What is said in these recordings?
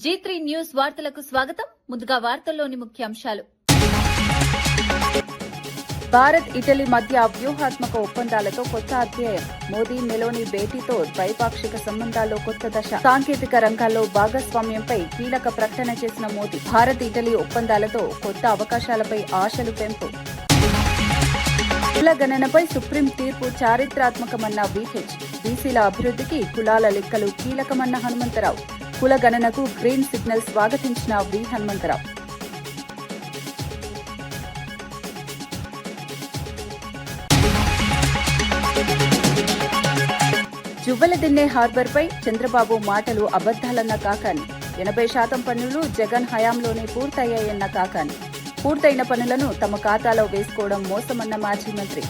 G3 news వార్తలకు స్వాగతం. ముందుగా వార్తల్లోని ముఖ్యాంశాలు. భారత్ ఇటలీ మధ్య వ్యూహాత్మక ఒప్పందాలతో కొత్త అధ్యాయం. మోదీ మెలోని భేటీతో ద్వైపాక్షిక సంబంధాల్లో కొత్త దశ. సాంకేతిక రంగాల్లో భాగస్వామ్యంపై కీలక ప్రకటన చేసిన మోదీ. భారత్ ఇటలీ ఒప్పందాలతో కొత్త అవకాశాలపై ఆశలు పెంపు. కుల గణనపై సుప్రీం తీర్పు చారిత్రాత్మకమన్న వీహెచ్. బీసీల అభివృద్ధికి కులాల లెక్కలు కీలకమన్న హనుమంతరావు. కుల గణనకు గ్రీన్ సిగ్నల్ స్వాగతించిన వి హనుమంతరావు. జువ్వలదిన్నె హార్బర్పై చంద్రబాబు మాటలు అబద్దాలన్న కాకాని. 80% పనులు జగన్ హయాంలోనే పూర్తయ్యాయన్న కాకాని. పూర్తయిన పనులను తమ ఖాతాలో వేసుకోవడం మోసమన్న మాజీ మంత్రి.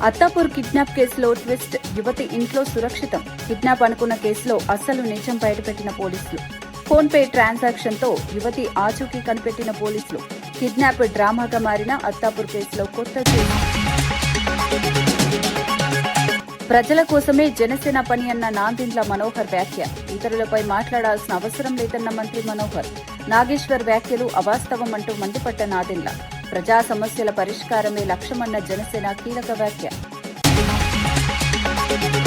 అత్తాపూర్ కిడ్నాప్ కేసులో ట్విస్ట్. యువతి ఇంట్లో సురక్షితం. కిడ్నాప్ అనుకున్న కేసులో అసలు నిజం బయటపెట్టిన పోలీసులు. ఫోన్పే ట్రాన్సాక్షన్తో యువతి ఆచూకీ కనిపెట్టిన పోలీసులు. కిడ్నాప్ డ్రామాగా మారిన అత్తాపూర్ కేసులో కొత్త కేసు. ప్రజల కోసమే జనసేన పని అన్న నాదెండ్ల మనోహర్ వ్యాఖ్య. ఇతరులపై మాట్లాడాల్సిన అవసరం లేదన్న మంత్రి మనోహర్. నాగేశ్వర్ వ్యాఖ్యలు అవాస్తవం అంటూ మండిపడ్డ నాదెండ్ల. ప్రజా సమస్యల పరిష్కారమే లక్ష్యమన్న జనసేన కీలక వ్యాఖ్య.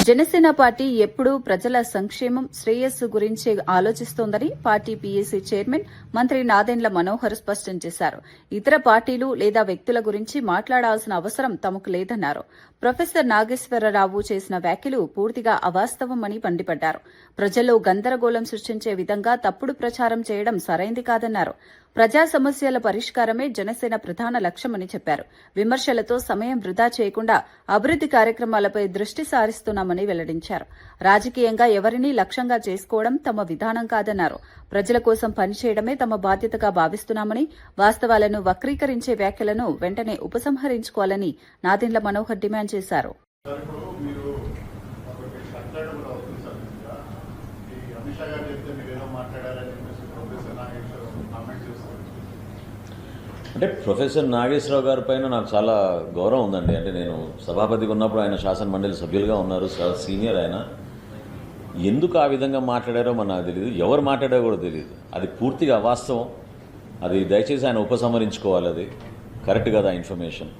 జనసేన పార్టీ ఎప్పుడూ ప్రజల సంక్షేమం శ్రేయస్సు గురించే ఆలోచిస్తోందని పార్టీ పీఏసీ చైర్మన్ మంత్రి నాదెండ్ల మనోహర్ స్పష్టం చేశారు. ఇతర పార్టీలు లేదా వ్యక్తుల గురించి మాట్లాడాల్సిన అవసరం తమకు లేదన్నారు. ప్రొఫెసర్ నాగేశ్వరరావు చేసిన వ్యాఖ్యలు పూర్తిగా అవాస్తవమని మండిపడ్డారు. ప్రజల్లో గందరగోళం సృష్టించే విధంగా తప్పుడు ప్రచారం చేయడం సరైంది కాదన్నారు. ప్రజా సమస్యల పరిష్కారమే జనసేన ప్రధాన లక్ష్యమని చెప్పారు. విమర్శలతో సమయం వృధా చేయకుండా అభివృద్ది కార్యక్రమాలపై దృష్టి సారిస్తున్నామని వెల్లడించారు. రాజకీయంగా ఎవరినీ లక్ష్యంగా చేసుకోవడం తమ విధానం కాదన్నారు. ప్రజల కోసం పనిచేయడమే తమ బాధ్యతగా భావిస్తున్నామని, వాస్తవాలను వక్రీకరించే వ్యాఖ్యలను వెంటనే ఉపసంహరించుకోవాలని నాదెండ్ల మనోహర్ డిమాండ్ చేశారు. అంటే ప్రొఫెసర్ నాగేశ్వరరావు గారి పైన నాకు చాలా గౌరవం ఉందండి. అంటే నేను సభాపతిగా ఉన్నప్పుడు ఆయన శాసన మండలి సభ్యులుగా ఉన్నారు, చాలా సీనియర్ ఆయన. ఎందుకు ఆ విధంగా మాట్లాడారో మన నాకు తెలియదు, ఎవరు మాట్లాడారో కూడా తెలియదు. అది పూర్తిగా అవాస్తవం. అది దయచేసి ఆయన ఉపసంహరించుకోవాలి. అది కరెక్ట్ కదా ఇన్ఫర్మేషన్.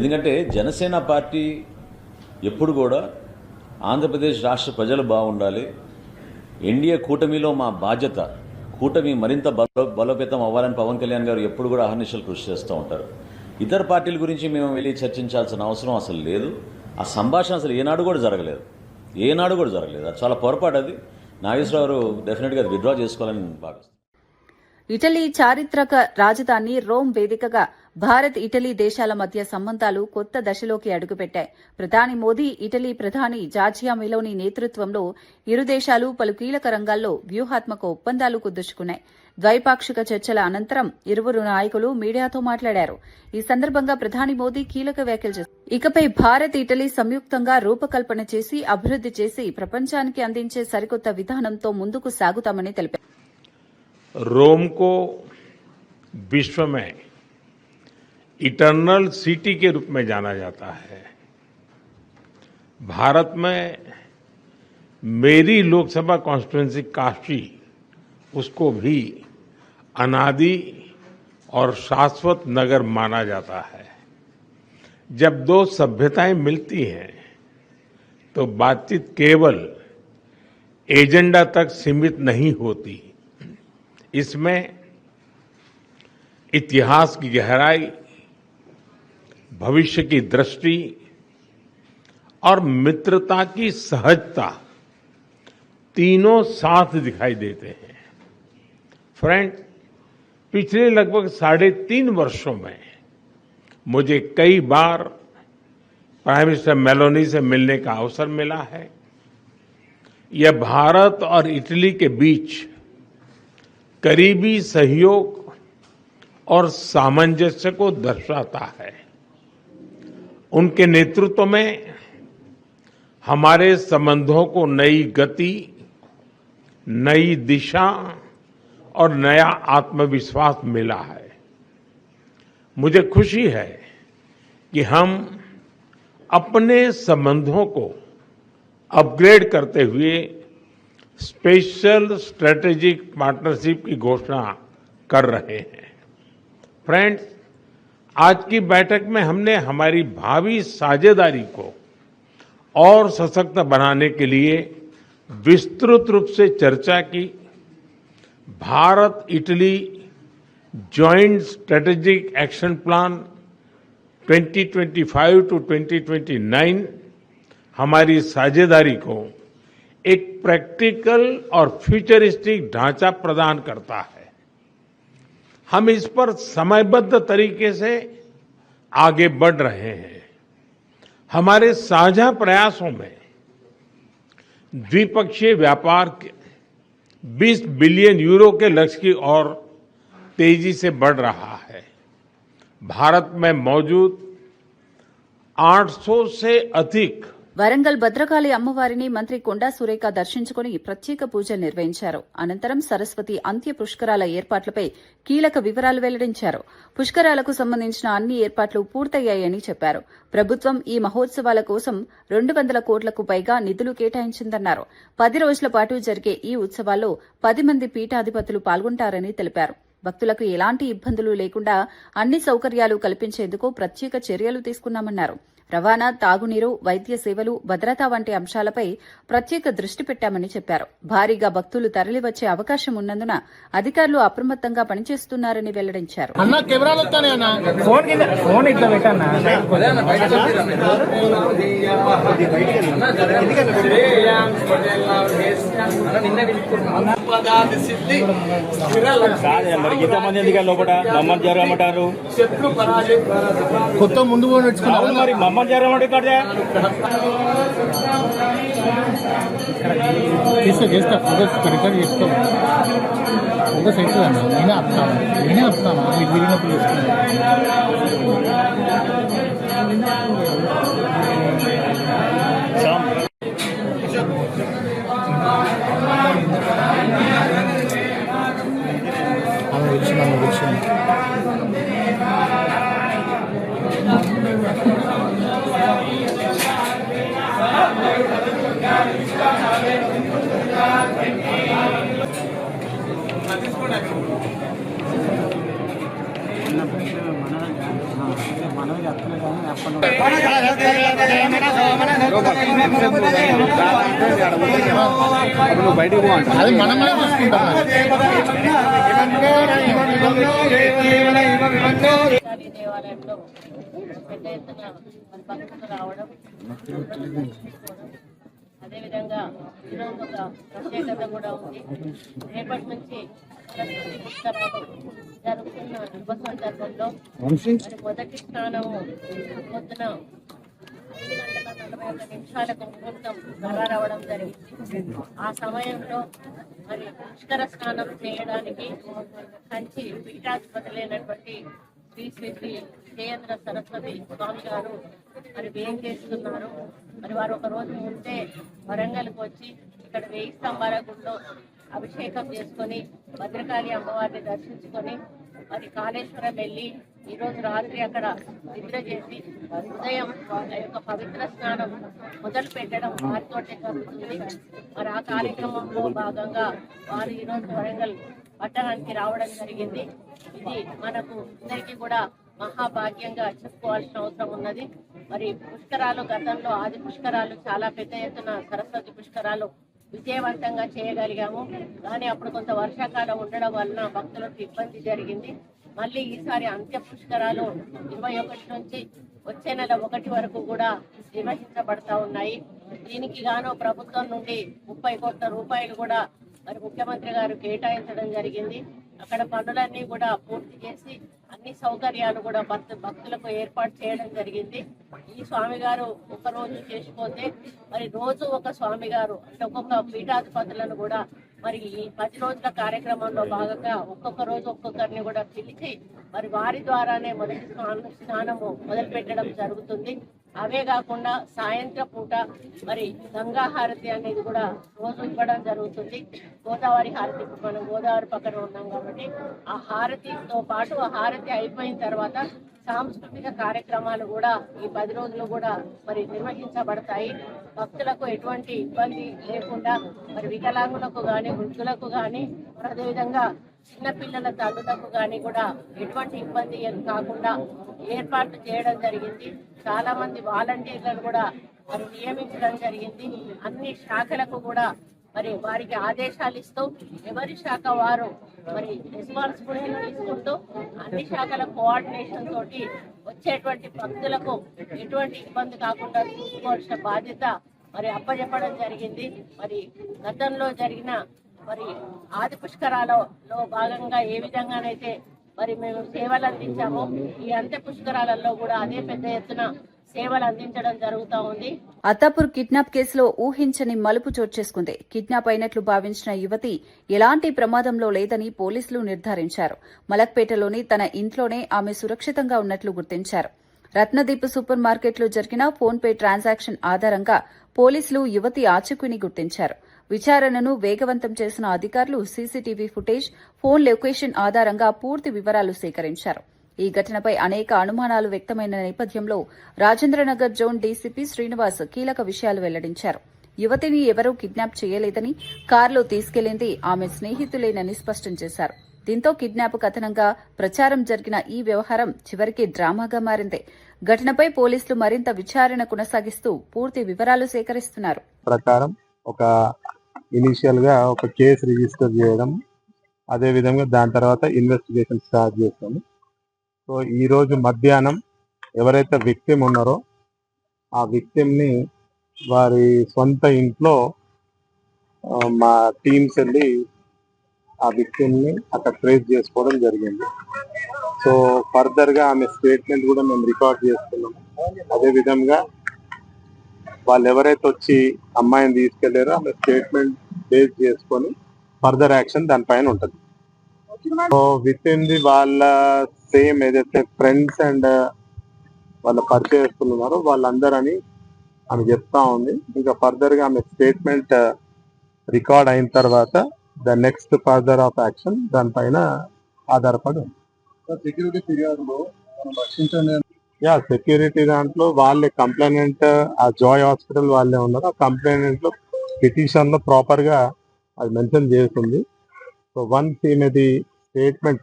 ఎందుకంటే జనసేన పార్టీ ఎప్పుడు కూడా ఆంధ్రప్రదేశ్ రాష్ట్ర ప్రజలు బాగుండాలి, ఎన్డీఏ కూటమిలో మా బాధ్యత, కూటమి మరింత బలోపేతం అవ్వాలని పవన్ కళ్యాణ్ గారు ఎప్పుడు కూడా అహర్నిశలు కృషి చేస్తూ ఉంటారు. ఇతర పార్టీల గురించి మేము వెళ్ళి చర్చించాల్సిన అవసరం అసలు లేదు. ఆ సంభాషణ అసలు ఏనాడు కూడా జరగలేదు. అది చాలా పొరపాటు. అది నాగేశ్వరరావు డెఫినెట్గా అది విత్డ్రా చేసుకోవాలని భావిస్తాను. ఇటలీ చారిత్రక రాజధాని రోమ్ వేదికగా భారత్ ఇటలీ దేశాల మధ్య సంబంధాలు కొత్త దశలోకి అడుగుపెట్టాయి. ప్రధాని మోదీ, ఇటలీ ప్రధాని జార్జియా మెలోని నేతృత్వంలో ఇరు దేశాలు పలు కీలక రంగాల్లో వ్యూహాత్మక ఒప్పందాలు కుదుర్చుకున్నాయి. ద్వైపాక్షిక చర్చల అనంతరం ఇరువురు నాయకులు మీడియాతో మాట్లాడారు. ఈ సందర్భంగా ప్రధాని మోదీ కీలక వ్యాఖ్యలు చేశారు. ఇకపై భారత్ ఇటలీ సంయుక్తంగా రూపకల్పన చేసి అభివృద్ది చేసి ప్రపంచానికి అందించే సరికొత్త విధానంతో ముందుకు సాగుతామని తెలిపారు. रोम को विश्व में इटर्नल सिटी के रूप में जाना जाता है. भारत में मेरी लोकसभा कॉन्स्टिट्यूएंसी काशी, उसको भी अनादि और शाश्वत नगर माना जाता है. जब दो सभ्यताएं मिलती हैं तो बातचीत केवल एजेंडा तक सीमित नहीं होती. इसमें इतिहास की गहराई, भविष्य की दृष्टि और मित्रता की सहजता तीनों साथ दिखाई देते हैं. फ्रेंड, पिछले लगभग 3.5 वर्षों में मुझे कई बार प्राइम मिनिस्टर मेलोनी से मिलने का अवसर मिला है. यह भारत और इटली के बीच करीबी सहयोग और सामंजस्य को दर्शाता है. उनके नेतृत्व में हमारे संबंधों को नई गति, नई दिशा और नया आत्मविश्वास मिला है. मुझे खुशी है कि हम अपने संबंधों को अपग्रेड करते हुए स्पेशल स्ट्रेटेजिक पार्टनरशिप की घोषणा कर रहे हैं। फ्रेंड्स, आज की बैठक में हमने हमारी भावी साझेदारी को और सशक्त बनाने के लिए विस्तृत रूप से चर्चा की। Bharat Italy joint strategic action plan 2025 to 2029 हमारी साझेदारी को एक प्रैक्टिकल और फ्यूचरिस्टिक ढांचा प्रदान करता है। हम इस पर समयबद्ध तरीके से आगे बढ़ रहे हैं। हमारे साझा प्रयासों में द्विपक्षीय व्यापार के 20 बिलियन यूरो के लक्ष्य की ओर तेजी से बढ़ रहा है। भारत में मौजूद 800 से अधिक వరంగల్ భద్రకాళి అమ్మవారిని మంత్రి కొండా సురేఖ దర్శించుకుని ప్రత్యేక పూజలు నిర్వహించారు. అనంతరం సరస్వతి అంత్య పుష్కరాల ఏర్పాట్లపై కీలక వివరాలు వెల్లడించారు. పుష్కరాలకు సంబంధించిన అన్ని ఏర్పాట్లు పూర్తయ్యాయని చెప్పారు. ప్రభుత్వం ఈ మహోత్సవాల కోసం 200 కోట్లకు పైగా నిధులు కేటాయించిందన్నారు. 10 రోజుల పాటు జరిగే ఈ ఉత్సవాల్లో 10 మంది పీఠాధిపతులు పాల్గొంటారని తెలిపారు. భక్తులకు ఎలాంటి ఇబ్బందులు లేకుండా అన్ని సౌకర్యాలు కల్పించేందుకు ప్రత్యేక చర్యలు తీసుకున్నామన్నారు. రవాణా, తాగునీరు, వైద్య సేవలు, భద్రత వంటి అంశాలపై ప్రత్యేక దృష్టి పెట్టామని చెప్పారు. భారీగా భక్తులు తరలివచ్చే అవకాశం ఉన్నందున అధికారులు అప్రమత్తంగా పనిచేస్తున్నారని వెల్లడించారు. కొత్త ముందు మరి మమ్మల్ని జరగమంటే ఇక్కడ చేస్తా ఫోటో రికార్డ్ చేసుకో ఫోటోస్ అవుతుందన్నా నేనే ఆపుతాను మీకు విరిగినప్పుడు బయటకు అది మనమే చూసుకుంటాం. దేవాలయంలో పెద్ద ఎత్తున భక్తులు రావడం, అదేవిధంగా ఈరోజు ఒక ప్రత్యేకత కూడా ఉంది. రేపటి నుంచి సరస్వతి పుష్కరాలు జరుగుతున్న శుభ సందర్భంలో మొదటి స్నానము పొద్దున 5:41 ముహూర్తం రావడం జరిగింది. ఆ సమయంలో మరి పుష్కర స్నానం చేయడానికి కంచి పీఠాధిపతులైనటువంటి శ్రీ శ్రీ శ్రీ జయేంద్ర సరస్వతి స్వామి గారు మరి వేం చేస్తున్నారు. మరి వారు ఒక రోజు ముందే వరంగల్కి వచ్చి ఇక్కడ 1000 స్తంభాల గుడిలో అభిషేకం చేసుకొని భద్రకాళి అమ్మవారిని దర్శించుకొని మరి కాళేశ్వరం వెళ్ళి ఈరోజు రాత్రి అక్కడ నిద్ర చేసి ఉదయం ఆ యొక్క పవిత్ర స్నానం మొదలు పెట్టడం వారితోటే జరుగుతుంది. మరి ఆ కార్యక్రమంలో భాగంగా వారు ఈరోజు వరంగల్ పట్టణానికి రావడం జరిగింది. ఇది మనకు అందరికీ కూడా మహాభాగ్యంగా చెప్పుకోవాల్సిన అవసరం ఉన్నది. మరి పుష్కరాలు గతంలో ఆది పుష్కరాలు చాలా పెద్ద ఎత్తున సరస్వతి పుష్కరాలు విజయవంతంగా చేయగలిగాము. కానీ అప్పుడు కొంత వర్షాకాలం ఉండడం వలన భక్తులకు ఇబ్బంది జరిగింది. మళ్ళీ ఈసారి అంత్య పుష్కరాలు 21 నుంచి వచ్చే నెల 1 వరకు కూడా నిర్వహించబడతా ఉన్నాయి. దీనికి గాను ప్రభుత్వం నుండి 30 కోట్ల రూపాయలు కూడా మరి ముఖ్యమంత్రి గారు కేటాయించడం జరిగింది. అక్కడ పనులన్నీ కూడా పూర్తి చేసి అన్ని సౌకర్యాలు కూడా భక్తులకు ఏర్పాటు చేయడం జరిగింది. ఈ స్వామి గారు ఒక రోజు చేసిపోతే మరి రోజు ఒక స్వామి గారు అంటే ఒక్కొక్క పీఠాధిపతులను కూడా మరి ఈ 10 రోజుల కార్యక్రమంలో భాగంగా ఒక్కొక్క రోజు ఒక్కొక్కరిని కూడా పిలిచి మరి వారి ద్వారానే మొదటి స్నానము మొదలు పెట్టడం జరుగుతుంది. అవే కాకుండా సాయంత్రం పూట మరి గంగా హారతి అనేది కూడా రోజు ఇవ్వడం జరుగుతుంది. గోదావరి హారతి, ఇప్పుడు మనం గోదావరి పక్కన ఉన్నాం కాబట్టి ఆ హారతితో పాటు ఆ హారతి అయిపోయిన తర్వాత సాంస్కృతిక కార్యక్రమాలు కూడా ఈ 10 రోజులు కూడా మరి నిర్వహించబడతాయి. భక్తులకు ఎటువంటి ఇబ్బంది లేకుండా మరి వికలాంగులకు కానీ వృద్ధులకు కానీ అదేవిధంగా చిన్నపిల్లల తల్లులకు కానీ కూడా ఎటువంటి ఇబ్బంది కాకుండా ఏర్పాట్లు చేయడం జరిగింది. చాలా మంది వాలంటీర్లను కూడా మరి నియమించడం జరిగింది. అన్ని శాఖలకు కూడా మరి వారికి ఆదేశాలు ఇస్తూ ఎవరి శాఖ వారు మరి రెస్పాన్సిబిలిటీ తీసుకుంటూ అన్ని శాఖల కోఆర్డినేషన్ తోటి వచ్చేటువంటి భక్తులకు ఎటువంటి ఇబ్బంది కాకుండా చూసుకోవాల్సిన బాధ్యత మరి అప్పచెప్పడం జరిగింది. మరి గతంలో జరిగిన మరి ఆది పుష్కరాలలో భాగంగా ఏ విధంగానైతే మరి మేము సేవలు అందించామో ఈ అంత్య పుష్కరాలలో కూడా అదే పెద్ద ఎత్తున సేవలు అందించడం జరుగుతూ ఉంది. అత్తాపూర్ కిడ్నాప్ కేసులో ఊహించని మలుపు చోటు చేసుకుంది. కిడ్నాప్ అయినట్లు భావించిన యువతి ఎలాంటి ప్రమాదంలో లేదని పోలీసులు నిర్ధారించారు. మలక్పేటలోని తన ఇంట్లోనే ఆమె సురక్షితంగా ఉన్నట్లు గుర్తించారు. రత్నదీప్ సూపర్ మార్కెట్లో జరిగిన ఫోన్పే ట్రాన్సాక్షన్ ఆధారంగా పోలీసులు యువతి ఆచూకీని గుర్తించారు. విచారణను వేగవంతం చేసిన అధికారులు సీసీటీవీ ఫుటేజ్, ఫోన్ లొకేషన్ ఆధారంగా పూర్తి వివరాలు సేకరించారు. ఈ ఘటనపై అనేక అనుమానాలు వ్యక్తమైన నేపథ్యంలో రాజేంద్రనగర్ జోన్ డీసీపీ శ్రీనివాస్ కీలక విషయాలు వెల్లడించారు. యువతిని ఎవరూ కిడ్నాప్ చేయలేదని, కారులో తీసుకెళ్లింది ఆమె స్నేహితులేనని స్పష్టం చేశారు. దీంతో కిడ్నాప్ కథనంగా ప్రచారం జరిగిన ఈ వ్యవహారం చివరికి డ్రామాగా మారింది. ఘటనపై పోలీసులు మరింత విచారణ కొనసాగిస్తూ పూర్తి వివరాలు సేకరిస్తున్నారు. ప్రకారం ఒక ఇనిషియల్ గా ఒక కేసు రిజిస్టర్ చేయడం, అదే విధంగా దాని తర్వాత ఇన్వెస్టిగేషన్ స్టార్ట్ చేస్తాము. సో ఈ రోజు మధ్యాహ్నం ఎవరైతే విక్టిమ్ ఉన్నారో ఆ విక్టిమ్ ని వారి సొంత ఇంట్లో మా టీమ్స్ వెళ్ళి ఆ విక్టిమ్ ని అక్కడ ట్రేస్ చేసుకోవడం జరిగింది. సో ఫర్దర్ గా ఆమె స్టేట్మెంట్ కూడా మేము రికార్డ్ చేసుకున్నాము. అదే విధంగా వాళ్ళు ఎవరైతే వచ్చి అమ్మాయిని తీసుకెళ్లారో ఆమె స్టేట్మెంట్ బేస్ చేసుకొని ఫర్దర్ యాక్షన్ దానిపైన ఉంటుంది. సో విత్ ఇన్ ది వాళ్ళ సేమ్ ఏదైతే ఫ్రెండ్స్ అండ్ వాళ్ళ పరిచయస్తులు ఉన్నారో వాళ్ళందరని ఆమె చెప్తా ఉంది. ఇంకా ఫర్దర్ గా ఆమె స్టేట్మెంట్ రికార్డ్ అయిన తర్వాత the next further of action దానిపైన ఆధారపడి ఉంది. సెక్యూరిటీ ఫిర్యాదులో సెక్యూరిటీ దాంట్లో వాళ్ళే కంప్లైనెంట్, ఆ జాయ్ హాస్పిటల్ వాళ్ళే ఉన్నారు. ఆ కంప్లైనెంట్ లో పిటిషన్ లో ప్రాపర్ గా అది మెన్షన్ చేస్తుంది. సో వన్స్ ఈమెది స్టేట్మెంట్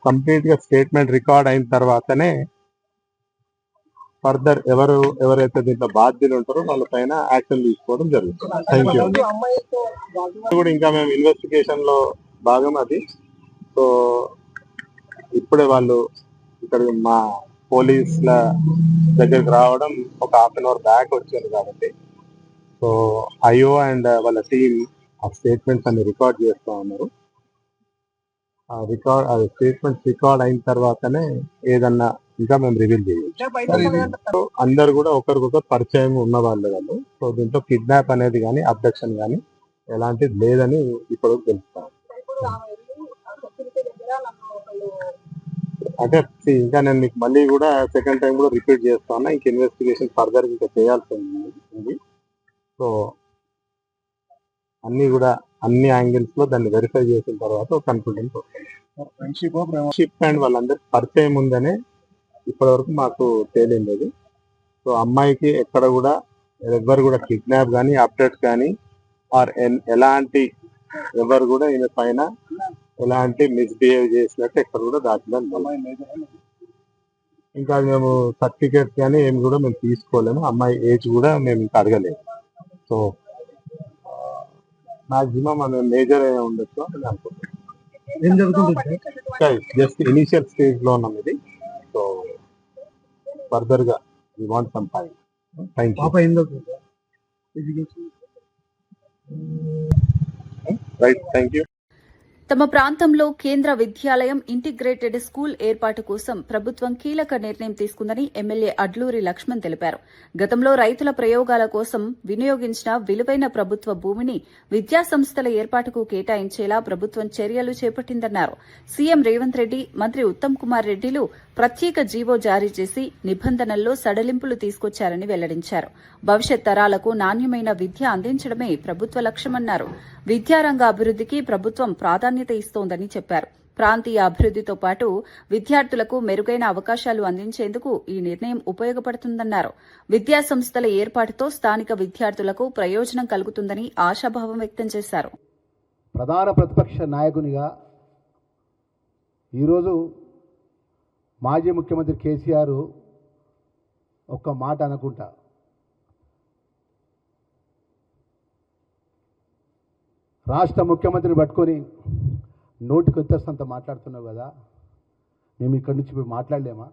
కంప్లీట్ గా స్టేట్మెంట్ రికార్డ్ అయిన తర్వాతనే ఫర్దర్ ఎవరైతే దీంట్లో బాధ్యులు ఉంటారో వాళ్ళ పైన యాక్షన్ తీసుకోవడం జరుగుతుంది. Thank you. కూడా ఇంకా మేము ఇన్వెస్టిగేషన్ లో భాగం అది. సో ఇప్పుడే వాళ్ళు ఇక్కడ మా పోలీసుల దగ్గరికి రావడం ఒక హాఫ్ అన్ అవర్ బ్యాక్ వచ్చారు కాబట్టి సో ఐఓ అండ్ వాళ్ళ టీమ్ ఆ స్టేట్మెంట్స్ అన్ని రికార్డ్ చేస్తా ఉన్నారు. స్టేట్మెంట్స్ రికార్డ్ అయిన తర్వాతనే ఏదన్నా ఇంకా మేము రివీల్ చేయొచ్చు. అందరు కూడా ఒకరికొకరు పరిచయం ఉన్న వాళ్ళు. సో దీంట్లో కిడ్నాప్ అనేది కానీ అబ్డక్షన్ కానీ ఎలాంటిది లేదని ఇప్పుడు తెలుస్తాం. అంటే ఇంకా నేను మీకు మళ్ళీ కూడా సెకండ్ టైం కూడా రిపీట్ చేస్తాను. ఇంక ఇన్వెస్టిగేషన్ ఫర్దర్ ఇంకా చేయాల్సి ఉంది. సో అన్ని కూడా అన్ని యాంగిల్స్ లో దాన్ని వెరిఫై చేసిన తర్వాత కన్క్లూజన్ ఫ్రెండ్షిప్ అండ్ వాళ్ళందరికి పరిచయం ఉందనే ఇప్పటి వరకు మాకు తేలింది. సో అమ్మాయికి ఎక్కడ కూడా ఎవరు కూడా కిడ్నాప్ కానీ అప్డేట్ కానీ ఆర్ ఎలాంటి ఎవరు కూడా ఈమె పైన ఎలాంటి మిస్బిహేవ్ చేసినట్టు ఎక్కడ కూడా దాఖలాలు లేదు. ఇంకా మేము సర్టిఫికేట్స్ కానీ ఏమి కూడా మేము తీసుకోలేము. అమ్మాయి ఏజ్ కూడా మేము ఇంకా అడగలేము. సో మాక్సిమం ఆమె మేజర్ అయి ఉండొచ్చు అని అనుకుంటున్నాం. ఏం జరుగుతుంది జస్ట్ ఇనిషియల్ స్టేజ్ లో ఉన్నాం ఇది. సో ఫర్దర్ గా we want some time. Right, thank you. తమ ప్రాంతంలో కేంద్ర విద్యాలయం ఇంటిగ్రేటెడ్ స్కూల్ ఏర్పాటు కోసం ప్రభుత్వం కీలక నిర్ణయం తీసుకుందని ఎమ్మెల్యే అడ్లూరి లక్ష్మణ్ తెలిపారు. గతంలో రైతుల ప్రయోగాల కోసం వినియోగించిన విలువైన ప్రభుత్వ భూమిని విద్యాసంస్థల ఏర్పాటుకు కేటాయించేలా ప్రభుత్వం చర్యలు చేపట్టిందన్నారు. సీఎం రేవంత్ రెడ్డి, మంత్రి ఉత్తమ్ కుమార్ రెడ్డిలు ప్రత్యేక జీవో జారీ చేసి నిబంధనల్లో సడలింపులు తీసుకొచ్చారని వెల్లడించారు. భవిష్యత్ తరాలకు నాణ్యమైన విద్య అందించడమే ప్రభుత్వ లక్ష్యమన్నారు. విద్యారంగ అభివృద్దికి ప్రభుత్వం ప్రాధాన్యత ఇస్తోందని చెప్పారు. ప్రాంతీయ అభివృద్దితో పాటు విద్యార్థులకు మెరుగైన అవకాశాలు అందించేందుకు ఈ నిర్ణయం ఉపయోగపడుతుందన్నారు. విద్యా సంస్థల ఏర్పాటుతో స్థానిక విద్యార్థులకు ప్రయోజనం కలుగుతుందని ఆశాభావం వ్యక్తం చేశారు. ప్రధాన ప్రతిపక్ష నాయకునిగా ఈరోజు మాజీ ముఖ్యమంత్రి కేసీఆర్ ఒక్క మాట అనుకుంటా, రాష్ట్ర ముఖ్యమంత్రిని పట్టుకొని నోటికి వచ్చేస్తంత మాట్లాడుతున్నావు కదా, మేము ఇక్కడి నుంచి ఇప్పుడు మాట్లాడలేమా?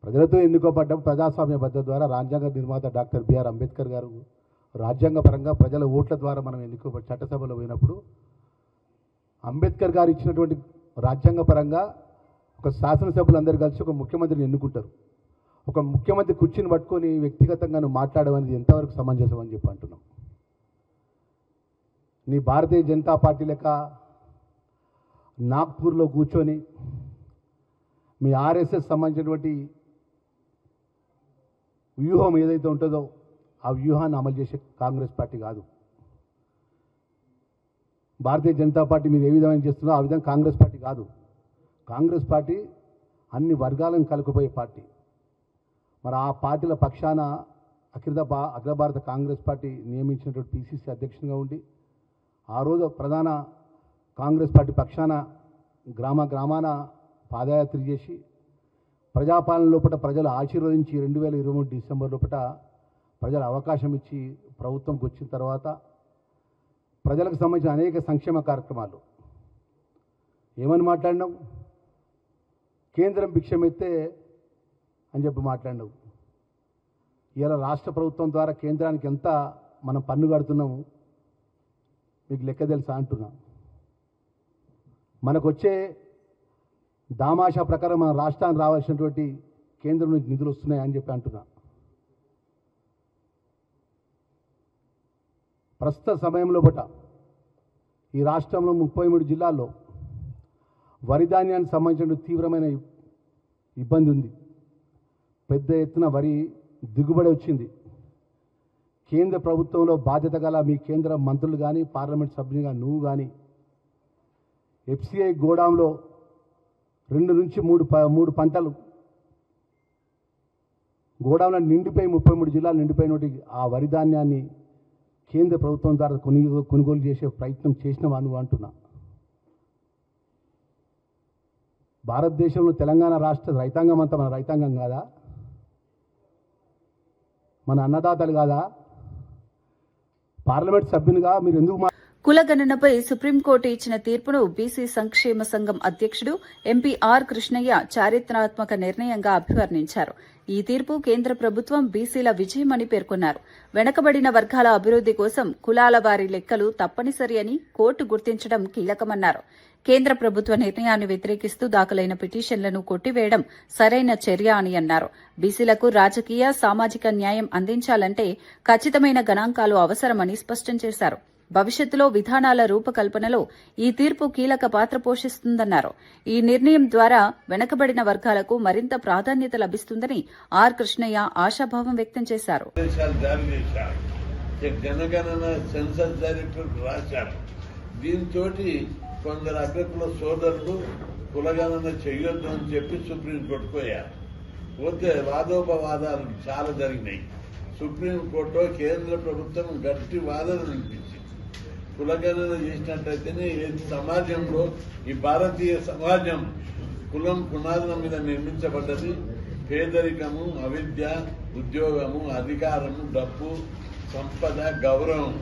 ప్రజలతో ఎన్నుకోబడ్డ ప్రజాస్వామ్య పద్ధతి ద్వారా రాజ్యాంగ నిర్మాత డాక్టర్ బిఆర్ అంబేద్కర్ గారు రాజ్యాంగపరంగా ప్రజల ఓట్ల ద్వారా మనం ఎన్నుకోబడి చట్టసభలో పోయినప్పుడు అంబేద్కర్ గారు ఇచ్చినటువంటి రాజ్యాంగపరంగా ఒక శాసనసభ్యులందరూ కలిసి ఒక ముఖ్యమంత్రిని ఎన్నుకుంటారు. ఒక ముఖ్యమంత్రి కుర్చీని పట్టుకొని వ్యక్తిగతంగా నువ్వు మాట్లాడడం అనేది ఎంతవరకు సమంజసం అని చెప్పి అంటున్నాం. నీ భారతీయ జనతా పార్టీ లెక్క నాగ్పూర్లో కూర్చొని మీ ఆర్ఎస్ఎస్ సంబంధించినటువంటి వ్యూహం ఏదైతే ఉంటుందో ఆ వ్యూహాన్ని అమలు చేసే కాంగ్రెస్ పార్టీ కాదు. భారతీయ జనతా పార్టీ మీరు ఏ విధంగా చేస్తుందో ఆ విధంగా కాంగ్రెస్ పార్టీ కాదు. కాంగ్రెస్ పార్టీ అన్ని వర్గాలను కలుపుకుపోయే పార్టీ. మరి ఆ పార్టీల పక్షాన అఖిల భారత కాంగ్రెస్ పార్టీ నియమించినటువంటి పిసిసి అధ్యక్షునిగా ఉండి ఆ రోజు ప్రధాన కాంగ్రెస్ పార్టీ పక్షాన గ్రామాన పాదయాత్ర చేసి ప్రజాపాలన లోపల ప్రజలు ఆశీర్వదించి 2023 డిసెంబర్ లోపల ప్రజలు అవకాశం ఇచ్చి ప్రభుత్వంకి వచ్చిన తర్వాత ప్రజలకు సంబంధించిన అనేక సంక్షేమ కార్యక్రమాలు ఏమని మాట్లాడినావు? కేంద్రం భిక్షమెత్తే అని చెప్పి మాట్లాడినావు. ఇలా రాష్ట్ర ప్రభుత్వం ద్వారా కేంద్రానికి ఎంత మనం పన్ను కడుతున్నాము మీకు లెక్క తెలుసా అంటున్నా. మనకు వచ్చే దామాషా ప్రకారం మన రాష్ట్రానికి రావాల్సినటువంటి కేంద్రం నుంచి నిధులు వస్తున్నాయని చెప్పి అంటున్నా. ప్రస్తుత సమయంలో ఈ రాష్ట్రంలో 33 జిల్లాల్లో వరి ధాన్యానికి సంబంధించిన తీవ్రమైన ఇబ్బంది ఉంది. పెద్ద ఎత్తున వరి దిగుబడి వచ్చింది. కేంద్ర ప్రభుత్వంలో బాధ్యత గల మీ కేంద్ర మంత్రులు కానీ పార్లమెంట్ సభ్యులుగా నువ్వు కానీ ఎఫ్సిఐ గోడాంలో 2 నుంచి 3 పంటలు గోడాంలో నిండిపోయి 33 జిల్లాలు నిండిపోయినటువంటి ఆ వరి ధాన్యాన్ని కేంద్ర ప్రభుత్వం ద్వారా కొనుగోలు చేసే ప్రయత్నం చేసినవా నువ్వు అంటున్నా. భారతదేశంలో తెలంగాణ రాష్ట్ర రైతాంగం అంతా మన రైతాంగం కాదా? మన అన్నదాతలు కాదా? పార్లమెంట్ సభ్యునిగా మీరు ఎందుకు కులగణనపై సుప్రీంకోర్టు ఇచ్చిన తీర్పును బీసీ సంక్షేమ సంఘం అధ్యక్షుడు ఎంపీ ఆర్ కృష్ణయ్య చారిత్రాత్మక నిర్ణయంగా అభివర్ణించారు. ఈ తీర్పు కేంద్ర ప్రభుత్వం బీసీల విజయమని పేర్కొన్నారు. వెనుకబడిన వర్గాల అభివృద్ది కోసం కులాల వారి లెక్కలు తప్పనిసరి అని కోర్టు గుర్తించడం కీలకమన్నారు. కేంద్ర ప్రభుత్వ నిర్ణయాన్ని వ్యతిరేకిస్తూ దాఖలైన పిటిషన్లను కొట్టివేయడం సరైన చర్య అని అన్నారు. బీసీలకు రాజకీయ సామాజిక న్యాయం అందించాలంటే ఖచ్చితమైన గణాంకాలు అవసరమని స్పష్టం చేశారు. భవిష్యత్తులో విధానాల రూపకల్పనలో ఈ తీర్పు కీలక పాత్ర పోషిస్తుందన్నారు. ఈ నిర్ణయం ద్వారా వెనుకబడిన వర్గాలకు మరింత ప్రాధాన్యత లభిస్తుందని ఆర్ కృష్ణయ్య ఆశాభావం వ్యక్తం చేశారు. జనగణన సెన్సస్ డైరెక్టర్ రాశారు. దీంతో కొందరు అగ్రకుల సోదరులు కులగణన చేయొద్దు అని చెప్పి సుప్రీంకోర్టు పోయారు. పోతే వాదోపవాదాలు చాలా జరిగినాయి. సుప్రీంకోర్టులో కేంద్ర ప్రభుత్వం గట్టి వాదన వినిపించింది. కులగణన చేసినట్టయితేనే సమాజంలో ఈ భారతీయ సమాజం కులం పునాదుల మీద నిర్మించబడ్డది. పేదరికము, అవిద్య, ఉద్యోగము, అధికారము, డబ్బు, సంపద, గౌరవం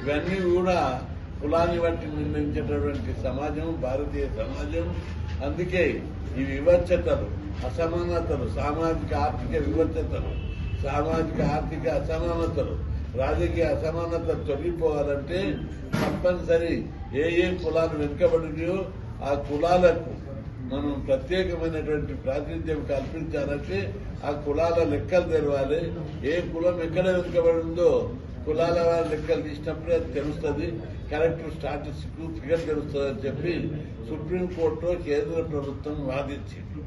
ఇవన్నీ కూడా కులాన్ని బట్టి నిర్ణయించేటటువంటి సమాజం భారతీయ సమాజం. అందుకే ఈ వివక్షతలు, అసమానతలు, సామాజిక ఆర్థిక వివక్షతలు, సామాజిక ఆర్థిక అసమానతలు, రాజకీయ అసమానతలు తొలగిపోవాలంటే తప్పనిసరి ఏ కులాలు వెనుకబడినాయో ఆ కులాలకు మనం ప్రత్యేకమైనటువంటి ప్రాతినిధ్యం కల్పించాలంటే ఆ కులాల లెక్కలు తెలవాలి. ఏ కులం ఎక్కడ వెనుకబడిందో కులాల లెక్కలు తీసినప్పుడే అది తెలుస్తుంది. కరెక్ట్ స్టాటస్ ఫిగర్ తెలుస్తుంది అని చెప్పి సుప్రీంకోర్టులో కేంద్ర ప్రభుత్వం వాదించింది.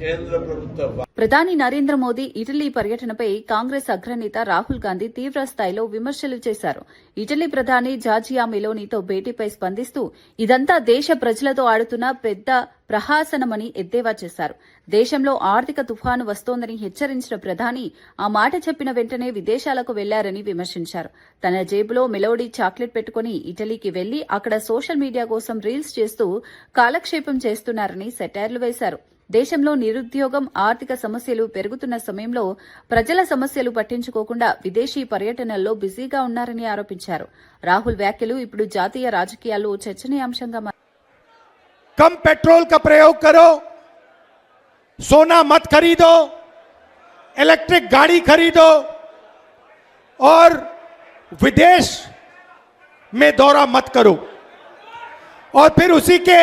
కేంద్ర ప్రభుత్వం ప్రధాని నరేంద్ర మోదీ ఇటలీ పర్యటనపై కాంగ్రెస్ అగ్రనేత రాహుల్ గాంధీ తీవ్ర స్థాయిలో విమర్శలు చేశారు. ఇటలీ ప్రధాని జార్జియా మెలోనీతో భేటీపై స్పందిస్తూ ఇదంతా దేశ ప్రజలతో ఆడుతున్న పెద్ద ప్రహసనమని ఎద్దేవా చేశారు. దేశంలో ఆర్థిక తుఫాను వస్తోందని హెచ్చరించిన ప్రధాని ఆ మాట చెప్పిన వెంటనే విదేశాలకు వెళ్లారని విమర్శించారు. తన జేబులో మెలోడీ చాక్లెట్ పెట్టుకుని ఇటలీకి వెళ్లి అక్కడ సోషల్ మీడియా కోసం రీల్స్ చేస్తూ కాలక్షేపం చేస్తున్నారని సెటైర్లు వేశారు. దేశంలో నిరుద్యోగం, ఆర్థిక సమస్యలు పెరుగుతున్న సమయంలో ప్రజల సమస్యలు పట్టించుకోకుండా విదేశీ పర్యటనల్లో బిజీగా ఉన్నారని ఆరోపించారు. రాహుల్ వ్యాఖ్యలు ఇప్పుడు జాతీయ రాజకీయాల్లో చర్చనీయాంశంగా మారాయి. कम पेट्रोल का प्रयोग करो, सोना मत खरीदो, इलेक्ट्रिक गाड़ी खरीदो और विदेश में दौरा मत करो। और फिर उसी के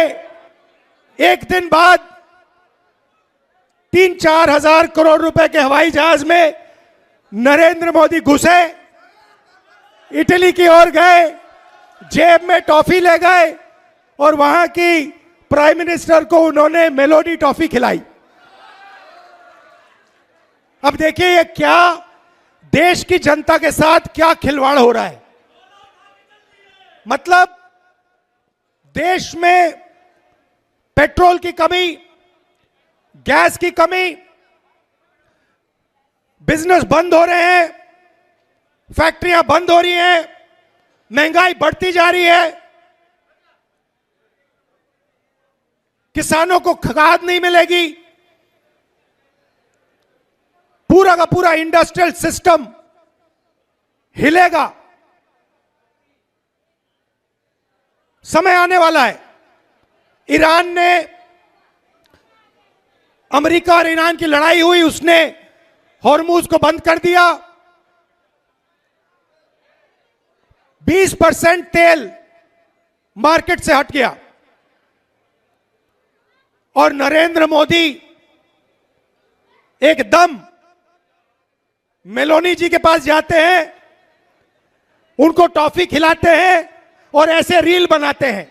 एक दिन बाद 3-4 हजार करोड़ रुपए के हवाई जहाज में नरेंद्र मोदी घुसे, इटली की ओर गए, जेब में टॉफी ले गए और वहां की प्राइम मिनिस्टर को उन्होंने मेलोडी टॉफी खिलाई। अब देखिए ये क्या देश की जनता के साथ क्या खिलवाड़ हो रहा है। मतलब देश में पेट्रोल की कमी, गैस की कमी, बिजनेस बंद हो रहे हैं, फैक्ट्रियां बंद हो रही हैं, महंगाई बढ़ती जा रही है, किसानों को खाद नहीं मिलेगी, पूरा का पूरा इंडस्ट्रियल सिस्टम हिलेगा। समय आने वाला है। ईरान ने, अमेरिका और ईरान की लड़ाई हुई, उसने हॉर्मुज को बंद कर दिया। 20% तेल मार्केट से हट गया और नरेंद्र मोदी एकदम मेलोनी जी के पास जाते हैं, उनको टॉफी खिलाते हैं और ऐसे रील बनाते हैं।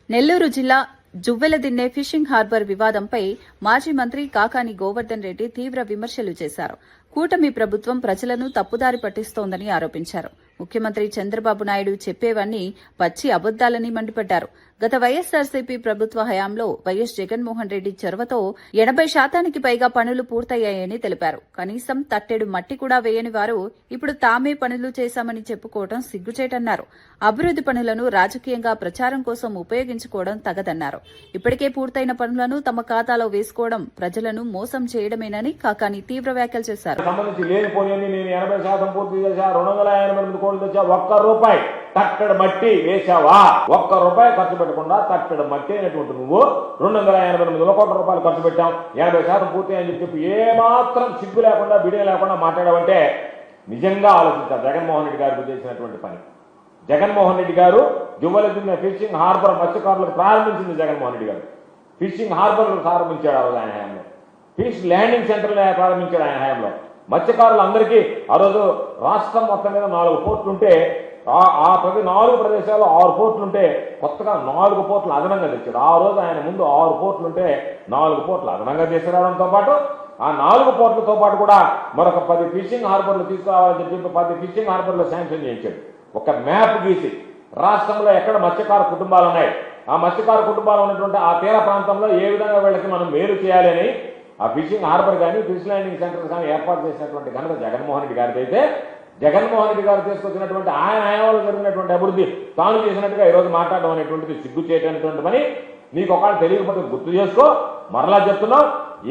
నెల్లూరు జిల్లా జువ్వెలదిన్నె ఫిషింగ్ హార్బర్ వివాదంపై మాజీ మంత్రి కాకాని గోవర్ధన్ రెడ్డి తీవ్ర విమర్శలు చేశారు. కూటమి ప్రభుత్వం ప్రజలను తప్పుదారి పట్టిస్తోందని ఆరోపించారు. ముఖ్యమంత్రి చంద్రబాబు నాయుడు చెప్పేవన్నీ పచ్చి అబద్దాలని మండిపడ్డారు. గత వైఎస్సార్సీపీ ప్రభుత్వ హయాంలో వైఎస్ జగన్మోహన్ రెడ్డి చొరవతో 80% పైగా పనులు పూర్తయ్యాయని తెలిపారు. కనీసం తట్టెడు మట్టి కూడా వేయని వారు ఇప్పుడు తామే పనులు చేశామని చెప్పుకోవడం సిగ్గుచేటన్నారు. అభివృద్ది పనులను రాజకీయంగా ప్రచారం కోసం ఉపయోగించుకోవడం తగదన్నారు. ఇప్పటికే పూర్తయిన పనులను తమ ఖాతాలో వేసుకోవడం ప్రజలను మోసం చేయడమేనని కాకాని తీవ్ర వ్యాఖ్యలు చేశారు. సంబంధించి లేనిపోని నేను 80% పూర్తి చేశా, 288 కోట్లు తెచ్చా, ₹1 తట్టెడు మట్టి వేశావా? ₹1 ఖర్చు పెట్టకుండా తట్టెడు మట్టి అయినటువంటి నువ్వు 288 కోట్ల రూపాయలు ఖర్చు పెట్టాం, 80% పూర్తి అని చెప్పి ఏమాత్రం సిగ్గు లేకుండా బిడియం లేకుండా మాట్లాడావంటే నిజంగా ఆలోచించారు. జగన్మోహన్ రెడ్డి గారికి చేసినటువంటి పని. జగన్మోహన్ రెడ్డి గారు జువ్వెలదిన్నె ఫిషింగ్ హార్బర్ మత్స్యకారులకు ప్రారంభించింది. జగన్మోహన్ రెడ్డి గారు ఫిషింగ్ హార్బర్లు ప్రారంభించాడు ఆ రోజు ఆయన హయాంలో. ఫిష్ ల్యాండింగ్ సెంటర్లు ప్రారంభించాడు ఆయన హయాంలో. మత్స్యకారులందరికీ ఆ రోజు రాష్ట్రం మొత్తం మీద 4 పోర్టులుంటే ఆ ప్రతి 4 ప్రదేశాల్లో 6 పోర్టులుంటే కొత్తగా 4 పోర్టులు అదనంగా తెచ్చాడు. ఆ రోజు ఆయన ముందు 6 పోర్టులుంటే 4 పోర్టులు అదనంగా తీసుకురావడంతో పాటు ఆ 4 పోర్టులతో పాటు కూడా మరొక 10 ఫిషింగ్ హార్బర్లు తీసుకురావాలని చెప్పి 10 ఫిషింగ్ హార్బర్లు శాంక్షన్ చేయించాడు. ఒక మ్యాప్ గీసి రాష్ట్రంలో ఎక్కడ మత్స్యకార కుటుంబాలు ఉన్నాయి, ఆ మత్స్యకార కుటుంబాలు ఉన్నటువంటి ఆ తీర ప్రాంతంలో ఏ విధంగా వీళ్ళకి మనం మేలు చేయాలి అని ఆ ఫిషింగ్ హార్బర్ కానీ ఫిష్ ల్యాండింగ్ సెంటర్స్ కానీ ఏర్పాటు చేసినటువంటి ఘనత జగన్మోహన్ రెడ్డి గారికి అయితే, జగన్మోహన్ రెడ్డి గారు తీసుకొచ్చినటువంటి ఆయన హయాంలో జరిగినటువంటి అభివృద్ధి తాను చేసినట్టుగా ఈరోజు మాట్లాడడం అనేటువంటిది సిగ్గు చేయటటువంటి పని. నీకు ఒకళ్ళు తెలియకపోతే గుర్తు చేసుకో. మరలా చెప్తున్నాం,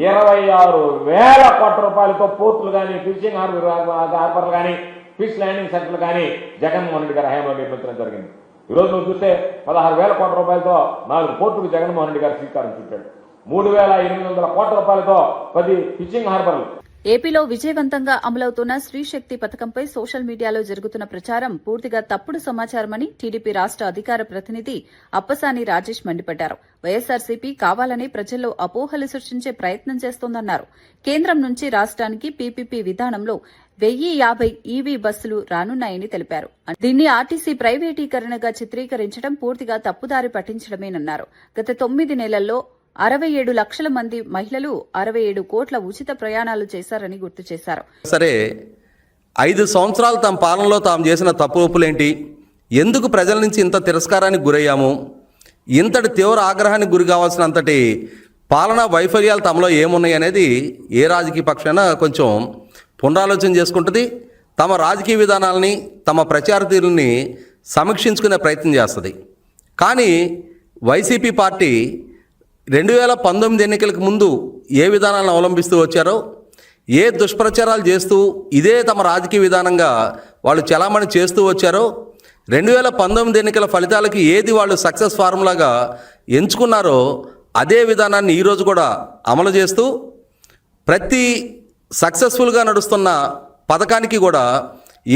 26,000 కోట్ల రూపాయలతో పోర్టులు కానీ ఫిషింగ్ హార్బర్లు కానీ ఫిష్ ల్యాండింగ్ సెంటర్లు కానీ జగన్మోహన్ రెడ్డి గారి హయాంలో నిర్మించడం జరిగింది. ఈరోజు నువ్వు చూస్తే 16,000 కోట్ల రూపాయలతో 4 పోర్టులకు జగన్మోహన్ రెడ్డి గారు శ్రీకారం చుట్టాడు. 3,800 కోట్ల రూపాయలతో 10 ఫిషింగ్ హార్బర్లు. ఏపీలో విజయవంతంగా అమలవుతున్న స్త్రీశక్తి పథకంపై సోషల్ మీడియాలో జరుగుతున్న ప్రచారం పూర్తిగా తప్పుడు సమాచారమని టీడీపీ రాష్ట అధికార ప్రతినిధి అప్పసాని రాజేష్ మండిపడ్డారు. వైఎస్సార్సీపీ కావాలని ప్రజల్లో అపోహలు సృష్టించే ప్రయత్నం చేస్తోందన్నారు. కేంద్రం నుంచి రాష్ట్రానికి పీపీపీ విధానంలో 1050 ఈవీ బస్సులు రానున్నాయని తెలిపారు. దీన్ని ఆర్టీసీ ప్రైవేటీకరణగా చిత్రీకరించడం పూర్తిగా తప్పుదారి పట్టించడమేనన్నారు. గత 9 నెలల్లో 67 లక్షల మంది మహిళలు 67 కోట్ల ఉచిత ప్రయాణాలు చేశారని గుర్తు చేశారు. సరే 5 సంవత్సరాలు తమ పాలనలో తాము చేసిన తప్పులేంటి, ఎందుకు ప్రజల నుంచి ఇంత తిరస్కారానికి గురయ్యాము, ఇంతటి తీవ్ర ఆగ్రహానికి గురి కావాల్సినంతటి పాలనా వైఫల్యాలు తమలో ఏమున్నాయి అనేది ఏ రాజకీయ పక్షాన కొంచెం పునరాలోచన చేసుకుంటుంది. తమ రాజకీయ విధానాలని, తమ ప్రచార తీరుని సమీక్షించుకునే ప్రయత్నం చేస్తుంది. కానీ వైసీపీ పార్టీ 2019 ఎన్నికలకు ముందు ఏ విధానాలను అవలంబిస్తూ వచ్చారో, ఏ దుష్ప్రచారాలు చేస్తూ ఇదే తమ రాజకీయ విధానంగా వాళ్ళు చలామణి చేస్తూ వచ్చారో, 2019 ఎన్నికల ఫలితాలకి ఏది వాళ్ళు సక్సెస్ ఫార్ములాగా ఎంచుకున్నారో అదే విధానాన్ని ఈరోజు కూడా అమలు చేస్తూ ప్రతి సక్సెస్ఫుల్గా నడుస్తున్న పథకానికి కూడా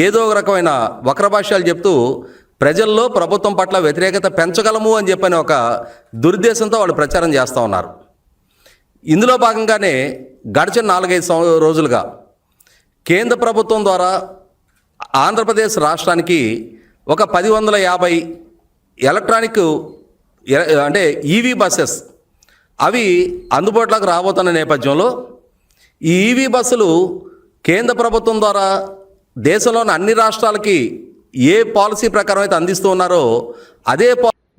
ఏదో ఒక రకమైన వక్రభాష్యాలు చెప్తూ ప్రజల్లో ప్రభుత్వం పట్ల వ్యతిరేకత పెంచగలము అని చెప్పని ఒక దురుద్దేశంతో వాళ్ళు ప్రచారం చేస్తూ ఉన్నారు. ఇందులో భాగంగానే గడిచిన 4-5 రోజులుగా కేంద్ర ప్రభుత్వం ద్వారా ఆంధ్రప్రదేశ్ రాష్ట్రానికి ఒక 1050 ఎలక్ట్రానిక్ అంటే ఈవీ బస్సెస్ అవి అందుబాటులోకి రాబోతున్న నేపథ్యంలో ఈ ఈవీ బస్సులు కేంద్ర ప్రభుత్వం ద్వారా దేశంలోని అన్ని రాష్ట్రాలకి ఏ పాలసీ ప్రకారం అయితే అందిస్తూ ఉన్నారో అదే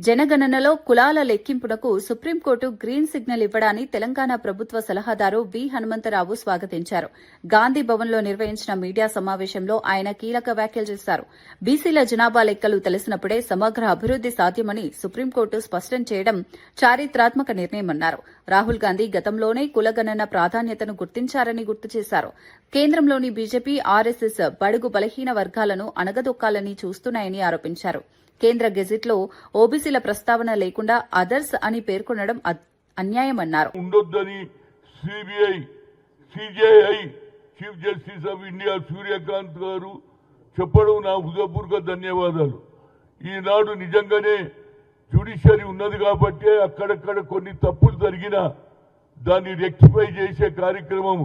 జనగణనలో కులాల లెక్కింపునకు సుప్రీంకోర్టు గ్రీన్ సిగ్నల్ ఇవ్వడాన్ని తెలంగాణ ప్రభుత్వ సలహాదారు వి హనుమంతరావు స్వాగతించారు. గాంధీ భవన్లో నిర్వహించిన మీడియా సమావేశంలో ఆయన కీలక వ్యాఖ్యలు చేశారు. బీసీల జనాభా లెక్కలు తెలిసినప్పుడే సమగ్ర అభివృద్ది సాధ్యమని సుప్రీంకోర్టు స్పష్టం చేయడం చారిత్రాత్మక నిర్ణయమన్నారు. రాహుల్ గాంధీ గతంలోనే కులగణన ప్రాధాన్యతను గుర్తించారని గుర్తు చేశారు. కేంద్రంలోని బీజేపీ, ఆర్ఎస్ఎస్ బడుగు బలహీన వర్గాలను అణగదొక్కాలని చూస్తున్నాయని ఆరోపించారు. కేంద్ర గెజిట్లో ఓబీసీల ప్రస్తావన లేకుండా అదర్స్ అని పేర్కొనడం అన్యాయమన్నారు. ఉండొద్దని CBI, CJI chief justice of India Suryakant గారు చెప్పడం నా హృదయపూర్వక ధన్యవాదాలు. ఈనాడు నిజంగానే జ్యుడిషియరీ ఉన్నది కాబట్టి అక్కడక్కడ కొన్ని తప్పులు జరిగినా దాన్ని రెక్టిఫై చేసే కార్యక్రమం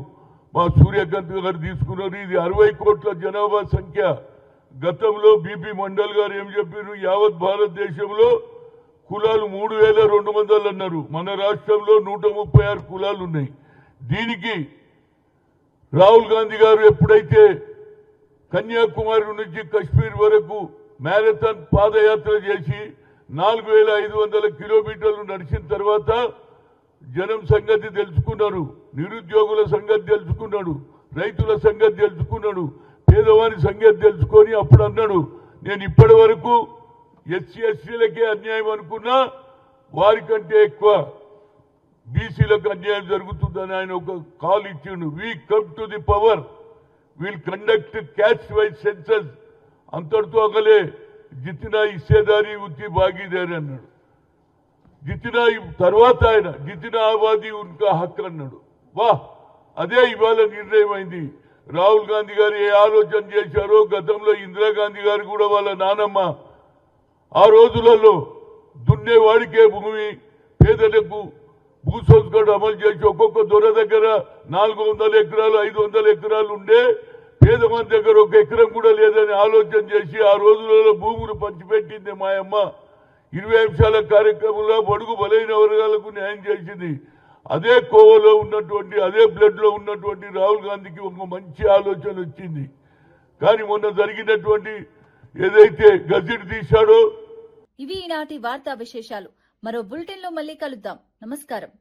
మా సూర్యకాంత్ గారు తీసుకున్నారు. ఇది 60 కోట్ల జనాభా సంఖ్య. గతంలో బీపీ మండల్ గారు ఏం చెప్పారు, యావత్ భారతదేశంలో కులాలు 3200 అన్నారు. మన రాష్ట్రంలో 136 కులాలు ఉన్నాయి. దీనికి రాహుల్ గాంధీ గారు ఎప్పుడైతే కన్యాకుమారి నుంచి కశ్మీర్ వరకు మ్యారథాన్ పాదయాత్ర చేసి 4500 కిలోమీటర్లు నడిచిన తర్వాత జనం సంగతి తెలుసుకున్నారు, నిరుద్యోగుల సంగతి తెలుసుకున్నాడు, రైతుల సంగతి తెలుసుకున్నాడు, పేదవాని సంగతి తెలుసుకొని అప్పుడు అన్నాడు, నేను ఇప్పటి వరకు ఎస్సీ ఎస్టీలకే అన్యాయం అనుకున్నా, వారికంటే ఎక్కువ బీసీలకు అన్యాయం జరుగుతుందని ఆయన ఒక కాల్ ఇచ్చిండు. We come to the power, will conduct caste wise census. అంతటితో అగలే జితినా ఇస్సేదారి ఉత్తి భాగీదారి అన్నాడు. జితినా తర్వాత ఆయన జితినా ఆబాదీ ఉన్కా హక్ అన్నాడు. వాహ్, అదే ఇవాళ నిర్ణయం అయింది. రాహుల్ గాంధీ గారు ఏ ఆలోచన చేశారో, గతంలో ఇందిరాగాంధీ గారు కూడా వాళ్ళ నానమ్మ ఆ రోజులలో దున్నేవాడికే భూమి, పేదలకు భూ సంస్కరణ అమలు చేసి ఒక్కొక్క దొర దగ్గర 400 ఎకరాలు 500 ఎకరాలు ఉండే, పేదమంది దగ్గర 1 ఎకరం కూడా లేదని ఆలోచన చేసి ఆ రోజులలో భూములు పంచిపెట్టింది మా అమ్మ. 20 అంశాల కార్యక్రమంలో బడుగు బలైన వర్గాలకు న్యాయం చేసింది. అదే కోవలో ఉన్నటువంటి, అదే బ్లడ్ లో ఉన్నటువంటి రాహుల్ గాంధీకి ఒక మంచి ఆలోచన వచ్చింది. కానీ మొన్న జరిగినటువంటి ఏదైతే గజెట్ తీశాడో. ఇవి ఈనాటి వార్తా విశేషాలు. మరో బులెటిన్ లో మళ్ళీ కలుద్దాం. నమస్కారం.